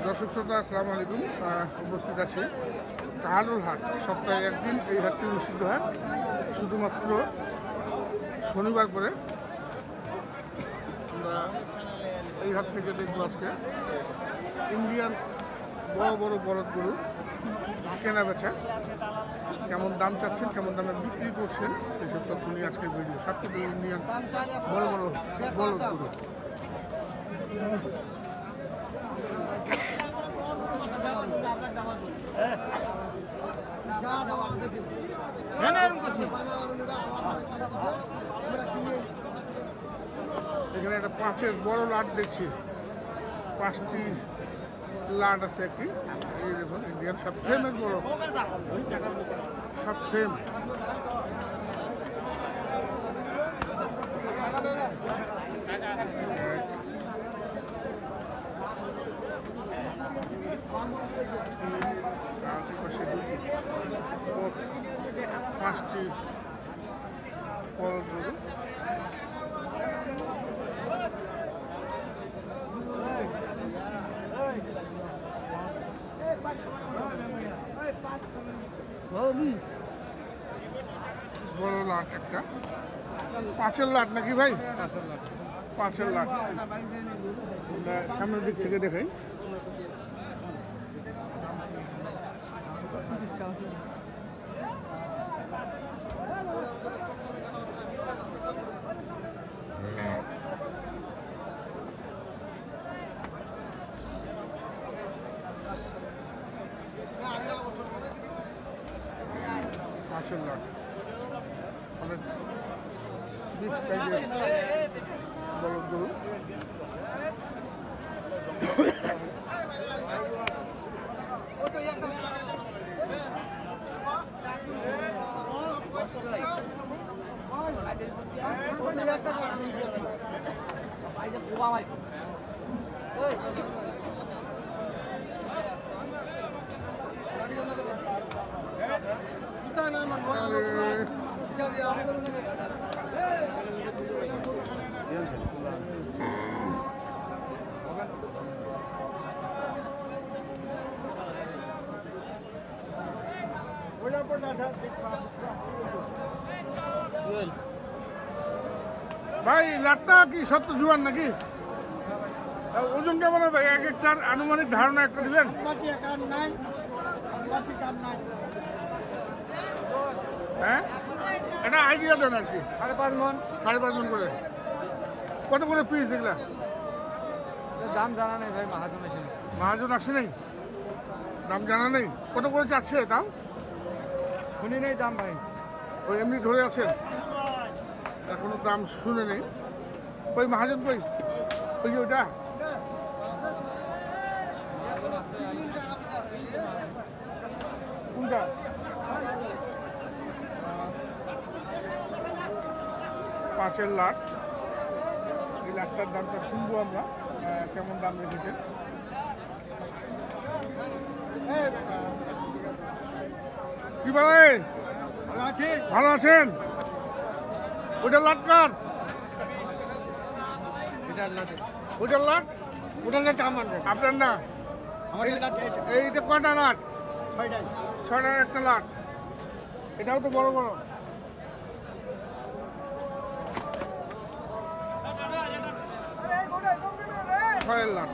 দর্শক শ্রোতা আসসালামু আলাইকুম। উপস্থিত আছি কাহালুর হাট। সপ্তাহে একদিন এই হাটটি অনুষ্ঠিত হয়, শুধুমাত্র শনিবার করে। আমরা এই হাট থেকে দেখবো আজকে ইন্ডিয়ান বড় বড় বলদ গরু কেনা বেচা, কেমন দাম চাচ্ছেন, কেমন দামে বিক্রি করছেন, সেই সব তথ্য নিয়ে আজকের ভিডিও। সবথেকে ইন্ডিয়ান বড় বড় বলদ গরু। এখানে একটা 5-এর বড় লাট দেখছি, 5টি লাট আছে একটি। এই দেখুন ইন্ডিয়ান সব ফ্রেমের বড়, সব ফ্রেম। পাঁচটি বলদ গরু। বড় লাট একটা, 5-এর লাট নাকি ভাই? 5-এর লাট। সামনের দিক থেকে দেখাই। অনেক বিগ সাইজের বলদ গরু। ভাই লাটটা কি সত্য জুয়ান নাকি? ওজন কেমন হবে? এক একটার আনুমানিক ধারণা একটা দিবেন। হ্যাঁ, এটা আইডিয়া দেন আর কি। 5.5 মণ। 5.5 মণ করে। কত করে পিস এগুলা? দাম জানা নেই ভাই, মহাজন আসে। মহাজন আসে নেই, দাম জানা নেই। কত করে চাচ্ছে দাম? শুনি নেই দাম ভাই। ওই এমনি ধরে আছেন, এখনো দাম শুনে নেই। ওই মহাজন কই? ওই যে ওইটা কোনটা? 5-এর লাট। এই লাটটার দামটা শুনবো আমরা, কেমন দাম রেখেছেন। কি বলে? ভালো আছেন? ওইটার লাট কার? ওইটার লাট? ওটার লাট আমার, আপনার না? এইটা কয়টা লাট? 6টার একটা লাট। এটাও তো বড় বড়। ছয়ের লাট।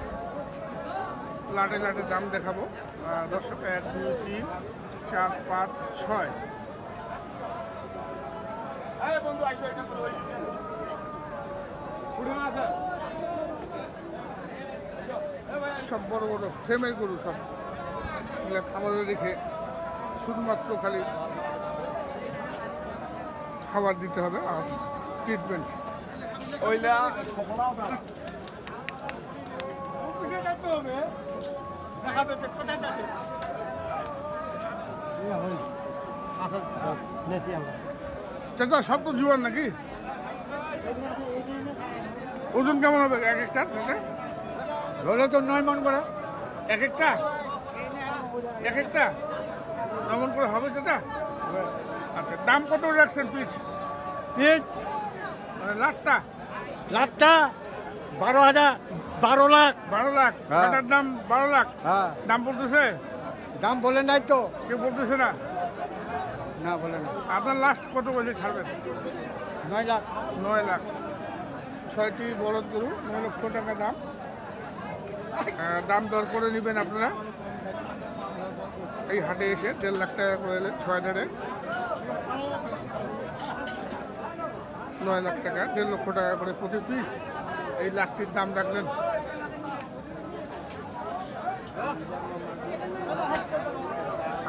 লাটে লাটে দাম দেখাবো দর্শক। 1, 2, 3, 4, 5, 6। সব বড় বড় ফ্রেমের গরু, সব খাবারে রেখে শুধুমাত্র খালি খাবার দিতে হবে আর ট্রিটমেন্ট। চাচা সব তো জুয়ান নাকি? ওজন কেমন হবে এক একটা? ধরে তো 9 মণ করে এক একটা? 9 মণ করে হবে চাচা? আচ্ছা, দাম কত রাখছেন পিচ? পিচ মানে লাটটা? লাটটা 12,000 12 লাখ। 12 লাখ, হ্যাঁ। ছয়টার দাম 12 লাখ। হ্যাঁ, দাম বলতেছে, দাম বলে নাই তো। কেউ বলতেছে না। না বলে না। আপনার লাস্ট কত বলে ছাড়বেন? 9 লাখ। 9 লাখ। 6টি বলদ গরু, 9 লক্ষ টাকা দাম। দাম দর করে নেবেন আপনারা এই হাটে এসে। 1.5 লাখ টাকা করে এলেন 6 দাঁড়ে। 9 লাখ টাকা, 1.5 লক্ষ টাকা করে প্রতি পিস এই লাখটির দাম রাখলেন।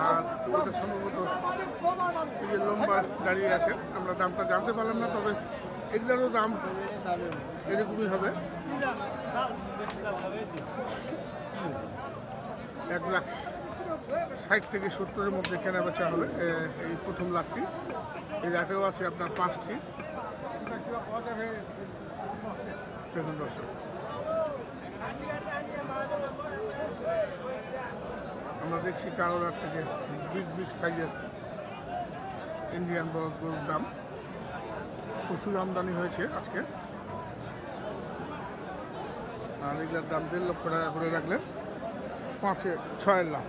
আর এটা সম্ভবত এই যে লম্বা দাঁড়িয়ে আছে, আমরা দামটা জানতে পারলাম না, তবে এগুলোরও দাম এরকমই হবে। 1,60,000 থেকে 70-এর মধ্যে কেনা বেচা হবে এই প্রথম লাখটি। এই লাখেও আছে আপনার 5টি। দেখুন দর্শক, আমরা দেখছি কালোরার থেকে বিগ সাইজের ইন্ডিয়ান বলদ গরুর দাম প্রচুর আমদানি হয়েছে আজকে। আর এগুলোর দাম 1.5 লক্ষ টাকা করে রাখলেন 6 লাখ।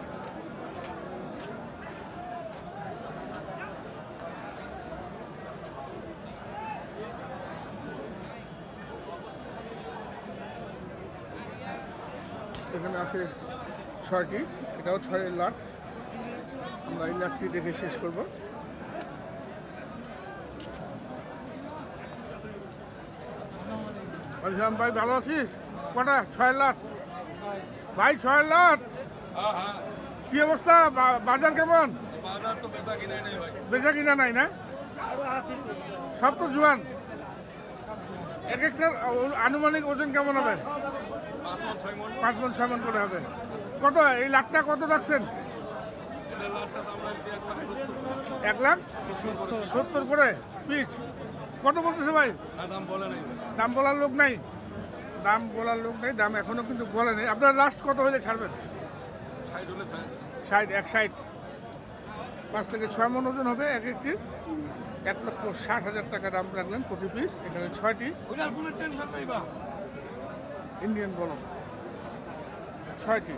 এখানে আছে 6টি, এটাও 6 লাখ। আমরা এই লাখটি দেখে শেষ করব। বলছিলাম ভাই, ভালো আছিস? কটা? 6 লাখ ভাই, 6 লাখ। কি অবস্থা? বাজার কেমন? বেচা কিনা নাই না? সব তো জোয়ান। এক একটা আনুমানিক ওজন কেমন হবে? 5 মণ 6 মণ করে হবে। কত এই লাখটা কত রাখছেন? 1,70,000 করে পিচ। কত বলতেছে ভাই? দাম বলার লোক নাই। দাম এখনো কিন্তু বলে নেই। আপনার লাস্ট কত হলে ছাড়বেন? 60 5 থেকে 6 মণ ওজন হবে এক একটি। 1,60,000 টাকা দাম রাখলেন প্রতি পিস। এখানে 6টি ইন্ডিয়ান বলদ, 6টি।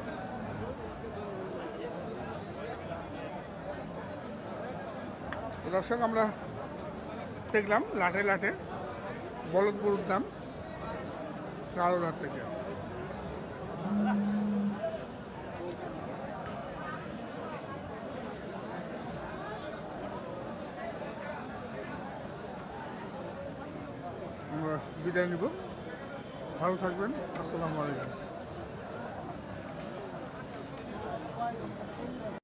দর্শক, আমরা দেখলাম লাটে লাটে বলদ গরুর দাম কালোরহাট থেকে। আমরা বিদায় নিব। ভালো থাকবেন। আসসালামু আলাইকুম।